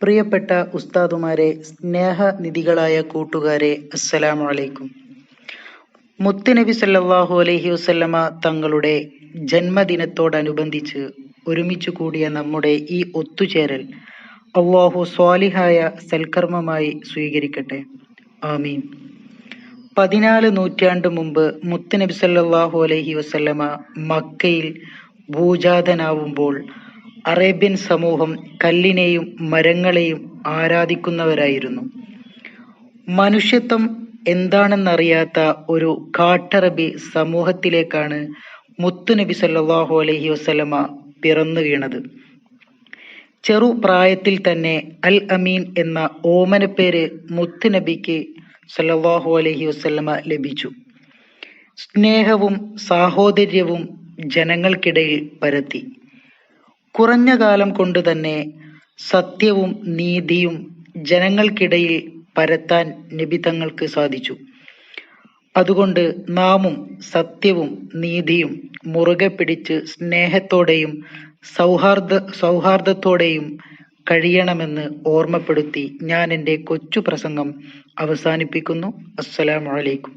പ്രിയപ്പെട്ട ഉസ്താദുമാരെ, സ്നേഹനിധികളായ കൂട്ടുകാരെ, അസ്സലാമു അലൈക്കും. മുത്തുനബി സല്ലല്ലാഹു അലൈഹി വസല്ലമ തങ്ങളുടെ ജന്മദിനത്തോടനുബന്ധിച്ച് ഒരുമിച്ച് കൂടിയ നമ്മുടെ ഈ ഒത്തുചേരൽ അല്ലാഹു സ്വാലിഹായ സൽക്കർമ്മമായി സ്വീകരിക്കട്ടെ. ആമീൻ. 14 നൂറ്റാണ്ട് മുമ്പ് മുത്തുനബി സല്ലല്ലാഹു അലൈഹി വസല്ലമ മക്കയിൽ ഭൂജാതനാവുമ്പോൾ അറേബ്യൻ സമൂഹം കല്ലിനെയും മരങ്ങളെയും ആരാധിക്കുന്നവരായിരുന്നു. മനുഷ്യത്വം എന്താണെന്നറിയാത്ത ഒരു കാട്ടറബി സമൂഹത്തിലേക്കാണ് മുത്തുനബി സല്ലല്ലാഹു അലൈഹി വസല്ലമ പിറന്നു വീണത്. ചെറുപ്രായത്തിൽ തന്നെ അൽ അമീൻ എന്ന ഓമനപ്പേര് മുത്തുനബിക്ക് സല്ലല്ലാഹു അലൈഹി വസല്ലമ ലഭിച്ചു. സ്നേഹവും സാഹോദര്യവും ജനങ്ങൾക്കിടയിൽ പരത്തി. കുറഞ്ഞ കാലം കൊണ്ട് തന്നെ സത്യവും നീതിയും ജനങ്ങൾക്കിടയിൽ പരത്താൻ നബി തങ്ങൾക്ക് സാധിച്ചു. അതുകൊണ്ട് നാമും സത്യവും നീതിയും മുറുകെ പിടിച്ച് സ്നേഹത്തോടെയും സൗഹാർദ്ദത്തോടെയും കഴിയണമെന്ന് ഓർമ്മപ്പെടുത്തി ഞാൻ എൻ്റെ കൊച്ചു പ്രസംഗം അവസാനിപ്പിക്കുന്നു. അസ്സലാമു അലൈക്കും.